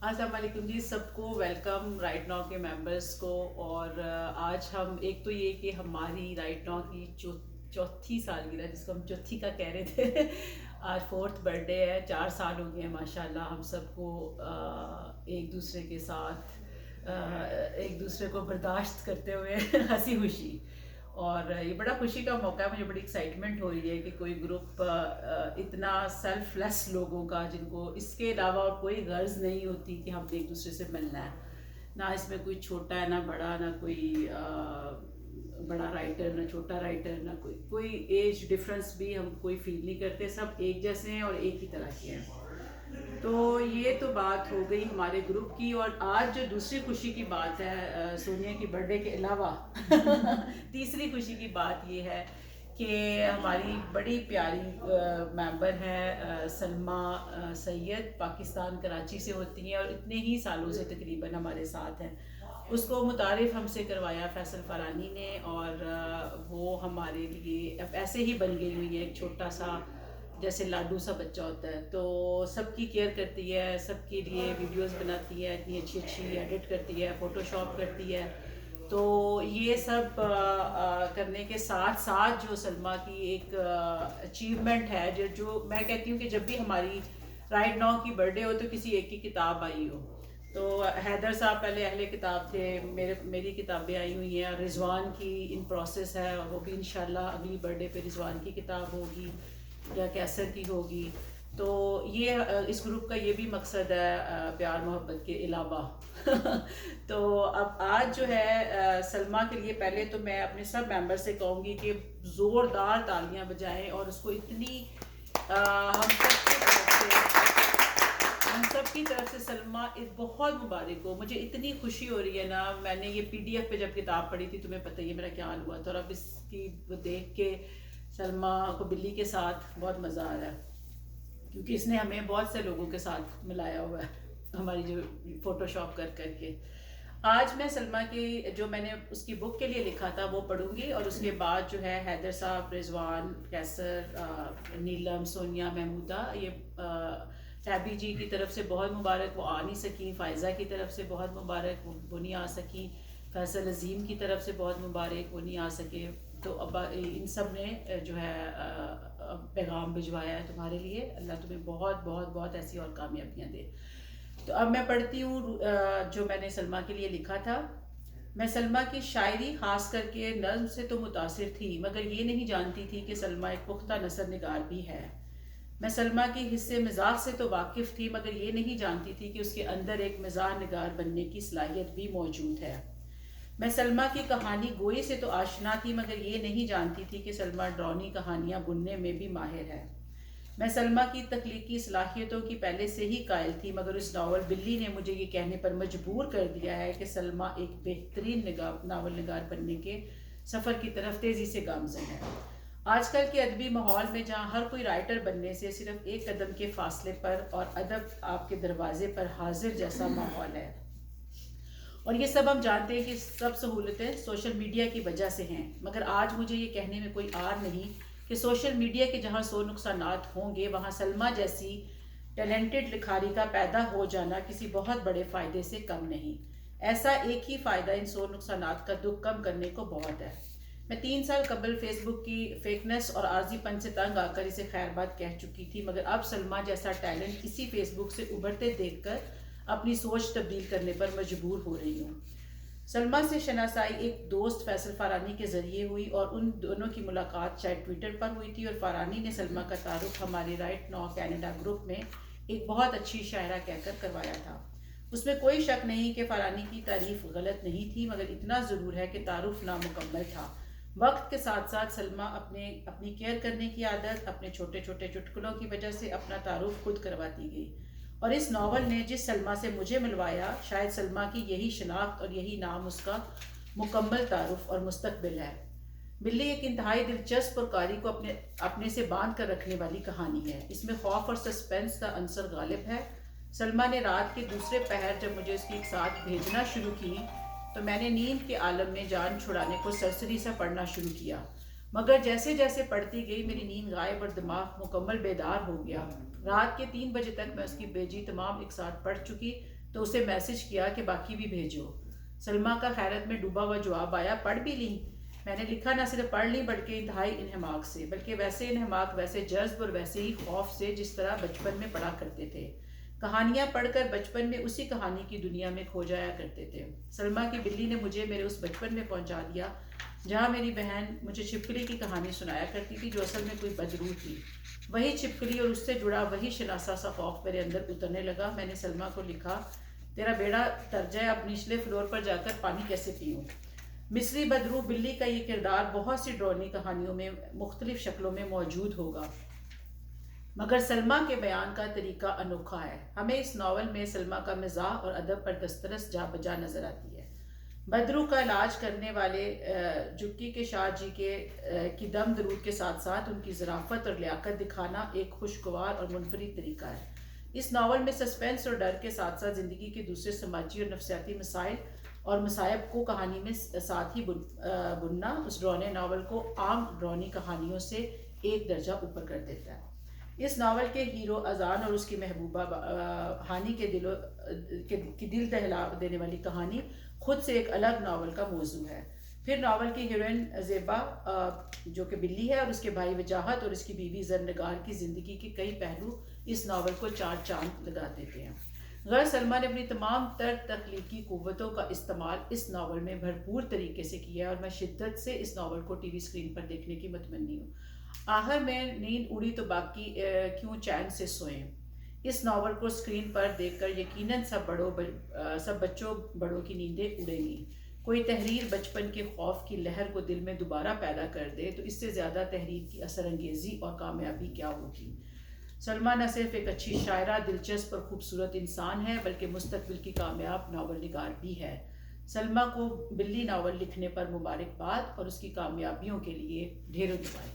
السلام علیکم جی، سب کو ویلکم رائٹ ناؤ کے ممبرس کو. اور آج ہم ایک تو یہ کہ ہماری رائٹ ناؤ کی چوتھی سالگرہ، جس کو ہم چوتھی کا کہہ رہے تھے، آج فورتھ برتھ ڈے ہے. 4 سال ہو گئے ہیں ماشاء اللہ ہم سب کو ایک دوسرے کے ساتھ ایک دوسرے کو برداشت کرتے ہوئے ہنسی خوشی. اور یہ بڑا خوشی کا موقع ہے، مجھے بڑی ایکسائٹمنٹ ہو رہی ہے کہ کوئی گروپ اتنا سیلف لیس لوگوں کا، جن کو اس کے علاوہ اور کوئی غرض نہیں ہوتی کہ ہم ایک دوسرے سے ملنا ہے. نہ اس میں کوئی چھوٹا ہے نہ بڑا، نہ کوئی بڑا رائٹر نہ چھوٹا رائٹر، نہ کوئی ایج ڈفرینس بھی ہم کوئی فیل نہیں کرتے. سب ایک جیسے ہیں اور ایک ہی طرح کے ہیں. تو یہ تو بات ہو گئی ہمارے گروپ کی. اور آج جو دوسری خوشی کی بات ہے سونیا کی برتھ ڈے کے علاوہ تیسری خوشی کی بات یہ ہے کہ ہماری بڑی پیاری ممبر ہے سلمیٰ سید، پاکستان کراچی سے ہوتی ہیں اور اتنے ہی سالوں سے تقریباً ہمارے ساتھ ہیں. اس کو متعارف ہم سے کروایا فیصل فارانی نے، اور وہ ہمارے لیے اب ایسے ہی بن گئی ہوئی ہے ایک چھوٹا سا، جیسے لاڈو سا بچہ ہوتا ہے. تو سب کی کیئر کرتی ہے، سب کے لیے ویڈیوز بناتی ہے، اتنی اچھی اچھی ایڈٹ کرتی ہے، فوٹو شاپ کرتی ہے. تو یہ سب کرنے کے ساتھ ساتھ جو سلمیٰ کی ایک اچیومنٹ ہے، جو میں کہتی ہوں کہ جب بھی ہماری رائٹ ناؤ کی برتھ ڈے ہو تو کسی ایک کی کتاب آئی ہو. تو حیدر صاحب پہلے اہل کتاب تھے، میری کتابیں آئی ہوئی ہیں، رضوان کی ان پروسیس ہے، اور وہ بھی انشاءاللہ اگلی برتھ ڈے پہ رضوان کی کتاب ہوگی یا کیسر کی ہوگی. تو یہ اس گروپ کا یہ بھی مقصد ہے پیار محبت کے علاوہ. تو اب آج جو ہے سلمیٰ کے لیے پہلے تو میں اپنے سب ممبر سے کہوں گی کہ زوردار تالیاں بجائیں، اور اس کو اتنی ہم سب کی طرف سے سلمیٰ بہت مبارک ہو. مجھے اتنی خوشی ہو رہی ہے نا. میں نے یہ PDF پہ جب کتاب پڑھی تھی، تمہیں پتہ ہی ہے میرا کیا حال ہوا تھا، اور اب اس کی وہ دیکھ کے سلمیٰ کو بلی کے ساتھ بہت مزہ آ رہا ہے، کیونکہ اس نے ہمیں بہت سے لوگوں کے ساتھ ملایا ہوا ہے ہماری جو فوٹو شاپ کر کر کے. آج میں سلمیٰ کی جو میں نے اس کی بک کے لیے لکھا تھا وہ پڑھوں گی، اور اس کے بعد جو ہے حیدر صاحب، رضوان، کیسر، نیلم، سونیا، محمودہ، یہ ٹیبی جی کی طرف سے بہت مبارک، وہ آ نہیں سکیں. فائزہ کی طرف سے بہت مبارک، وہ نہیں آ سکیں. فیصل عظیم کی طرف سے بہت مبارک، وہ نہیں آ سکے. تو ابا ان سب نے جو ہے پیغام بھجوایا ہے تمہارے لیے. اللہ تمہیں بہت بہت بہت ایسی اور کامیابیاں دے. تو اب میں پڑھتی ہوں جو میں نے سلمیٰ کے لیے لکھا تھا. میں سلمیٰ کی شاعری، خاص کر کے نظم سے تو متاثر تھی، مگر یہ نہیں جانتی تھی کہ سلمیٰ ایک پختہ نثر نگار بھی ہے. میں سلمیٰ کی حصے مزاح سے تو واقف تھی، مگر یہ نہیں جانتی تھی کہ اس کے اندر ایک مزاح نگار بننے کی صلاحیت بھی موجود ہے. میں سلمیٰ کی کہانی گوئی سے تو آشنا تھی، مگر یہ نہیں جانتی تھی کہ سلمیٰ ڈرامی کہانیاں بننے میں بھی ماہر ہے. میں سلمیٰ کی تخلیقی صلاحیتوں کی پہلے سے ہی قائل تھی، مگر اس ناول بلی نے مجھے یہ کہنے پر مجبور کر دیا ہے کہ سلمیٰ ایک بہترین ناول نگار بننے کے سفر کی طرف تیزی سے گامزن ہے. آج کل کے ادبی ماحول میں جہاں ہر کوئی رائٹر بننے سے صرف ایک قدم کے فاصلے پر اور ادب آپ کے دروازے پر حاضر جیسا ماحول ہے، اور یہ سب ہم جانتے ہیں کہ سب سہولتیں سوشل میڈیا کی وجہ سے ہیں، مگر آج مجھے یہ کہنے میں کوئی عار نہیں کہ سوشل میڈیا کے جہاں 100 نقصانات ہوں گے، وہاں سلمیٰ جیسی ٹیلنٹڈ لکھاری کا پیدا ہو جانا کسی بہت بڑے فائدے سے کم نہیں. ایسا ایک ہی فائدہ ان 100 نقصانات کا دکھ کم کرنے کو بہت ہے. میں 3 سال قبل فیس بک کی فیکنس اور عارضی پن سے تنگ آ کر اسے خیر بات کہہ چکی تھی، مگر اب سلمیٰ جیسا ٹیلنٹ اسی فیس بک سے ابھرتے دیکھ کر اپنی سوچ تبدیل کرنے پر مجبور ہو رہی ہوں. سلمیٰ سے شناسائی ایک دوست فیصل فارانی کے ذریعے ہوئی، اور ان دونوں کی ملاقات شاید ٹویٹر پر ہوئی تھی، اور فارانی نے سلمیٰ کا تعارف ہمارے رائٹ ناؤ کینیڈا گروپ میں ایک بہت اچھی شاعرہ کہہ کر کروایا تھا. اس میں کوئی شک نہیں کہ فارانی کی تعریف غلط نہیں تھی، مگر اتنا ضرور ہے کہ تعارف نامکمل تھا. وقت کے ساتھ ساتھ سلمیٰ اپنی کیئر کرنے کی عادت، اپنے چھوٹے چھوٹے چٹکلوں کی وجہ سے اپنا تعارف خود کرواتی گئی، اور اس ناول نے جس سلمیٰ سے مجھے ملوایا، شاید سلمیٰ کی یہی شناخت اور یہی نام اس کا مکمل تعارف اور مستقبل ہے. بلی ایک انتہائی دلچسپ اور قاری کو اپنے سے باندھ کر رکھنے والی کہانی ہے. اس میں خوف اور سسپینس کا عنصر غالب ہے. سلمیٰ نے رات کے دوسرے پہر جب مجھے اس کی ساتھ بھیجنا شروع کی تو میں نے نیند کے عالم میں جان چھڑانے کو سرسری سے پڑھنا شروع کیا، مگر جیسے جیسے پڑھتی گئی میری نیند غائب اور دماغ مکمل بیدار ہو گیا. رات کے 3 بجے تک میں اس کی بیجی تمام ایک ساتھ پڑھ چکی. تو اسے میسج کیا کہ باقی بھی بھیجو۔ سلمیٰ کا حیرت میں ڈوبا ہوا جواب آیا، پڑھ بھی لیں؟ میں نے لکھا، نہ صرف پڑھ لیں بلکہ انتہائی انہماک سے، بلکہ ویسے انہماک، ویسے جذب اور ویسے ہی خوف سے جس طرح بچپن میں پڑھا کرتے تھے۔ کہانیاں پڑھ کر بچپن میں اسی کہانی کی دنیا میں کھو جایا کرتے تھے۔ سلمیٰ کی بلی نے مجھے میرے اس بچپن میں پہنچا دیا جہاں میری بہن مجھے چھپکلی کی کہانی سنایا کرتی تھی جو اصل میں کوئی بدروح تھی۔ وہی چھپکلی اور اس سے جڑا وہی شناسا سا خوف میرے اندر اترنے لگا۔ میں نے سلمیٰ کو لکھا، تیرا بیڑا تر جائے، اب نچلے فلور پر جا کر پانی کیسے پیوں؟ مصری بدروح بلی کا یہ کردار بہت سی ڈرونی کہانیوں میں مختلف شکلوں میں موجود ہوگا، مگر سلمیٰ کے بیان کا طریقہ انوکھا ہے۔ ہمیں اس ناول میں سلمیٰ کا مزاح اور ادب پر دسترس جا بجا نظر آتی ہے۔ بدروح کا علاج کرنے والے جکی کے شاہ جی کی دم درود کے ساتھ ساتھ ان کی ظرافت اور لیاقت دکھانا ایک خوشگوار اور منفرد طریقہ ہے۔ اس ناول میں سسپینس اور ڈر کے ساتھ ساتھ زندگی کے دوسرے سماجی اور نفسیاتی مسائل اور مصائب کو کہانی میں ساتھ ہی بننا اس ڈرانے ناول کو عام ڈرانی کہانیوں سے ایک درجہ اوپر کر دیتا ہے۔ اس ناول کے ہیرو اذان اور اس کی محبوبہ ہانی کی دل دہلا دینے والی کہانی خود سے ایک الگ ناول کا موضوع ہے۔ پھر ناول کی ہیروئن زیبا جو کہ بلی ہے، اور اس کے بھائی وجاہت اور اس کی بیوی زرنگار کی زندگی کے کئی پہلو اس ناول کو چار چاند لگا دیتے ہیں۔ غیر سلمیٰ نے اپنی تمام تر تخلیقی قوتوں کا استعمال اس ناول میں بھرپور طریقے سے کیا ہے، اور میں شدت سے اس ناول کو ٹی وی اسکرین پر دیکھنے کی متمنی ہوں۔ آخر میں نیند اڑی تو باقی کیوں چین سے سوئیں؟ اس ناول کو اسکرین پر دیکھ کر یقیناً سب بچوں بڑوں کی نیندیں اڑیں گی۔ کوئی تحریر بچپن کے خوف کی لہر کو دل میں دوبارہ پیدا کر دے تو اس سے زیادہ تحریر کی اثر انگیزی اور کامیابی کیا ہوگی۔ سلمیٰ نہ صرف ایک اچھی شاعرہ، دلچسپ اور خوبصورت انسان ہے، بلکہ مستقبل کی کامیاب ناول نگار بھی ہے۔ سلمیٰ کو بلی ناول لکھنے پر مبارکباد اور اس کی کامیابیوں کے لیے ڈھیروں دعائیں۔